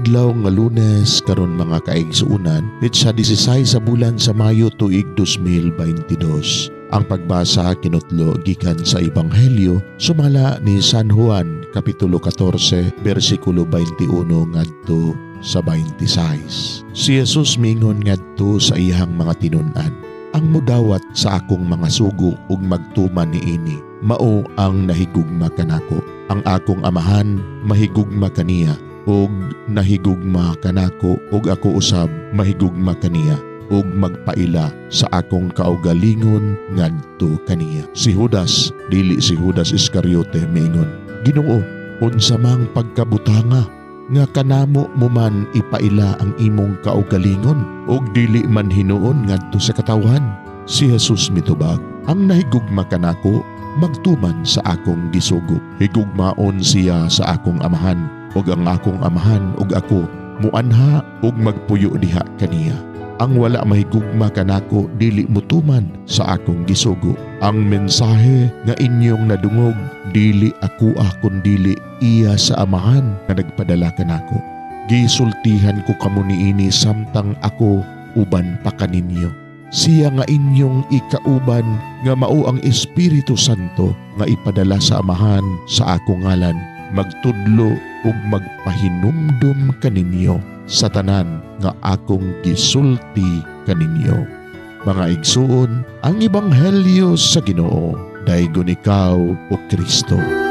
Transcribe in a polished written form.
adlaw nga Lunes karon mga kaigsuunan, sa 16 sa bulan sa Mayo tuig 2022. Ang pagbasa kinutlo gikan sa Ebanghelyo sumala ni San Juan kapitulo 14 bersikulo 21 ngadto sa 26. Si Jesus mingon ngadto sa iyang mga tinun-an, ang mudawat sa akong mga sugo ug magtuman niini, mao ang nahigugma kanako. Ang akong amahan mahigugma kaniya, ug nahigugma kanako, ug ako usab mahigugma kaniya, ug magpaila sa akong kaugalingon ngadto kaniya. Si Judas, dili si Judas Iscariote, mingon, Ginoo, unsa mang pagkabutanga nga kanamo mo man ipaila ang imong kaugalingon, ug dili man hinuon ngadto sa katawhan. Si Jesus mitubag, ang nahigugma kanako magtuman sa akong gisugo. Higugmaon siya sa akong amahan, ug ang akong amahan ug ako muanha ug magpuyo diha kaniya. Ang wala mahigugma kanako dili mutuman sa akong gisugo. Ang mensahe nga inyong nadungog dili ako kundi iya sa amahan nga nagpadala kanako. Gisultihan ko kamo niini samtang ako uban pa kaninyo. Siya nga inyong ikauban nga mao ang Espiritu Santo nga ipadala sa amahan sa akong ngalan, magtudlo ug magpahinumdum kaninyo sa tanan nga akong gisulti kaninyo. Mga igsuon, ang Ebanghelyo sa Ginoo, daygon ikaw o Kristo.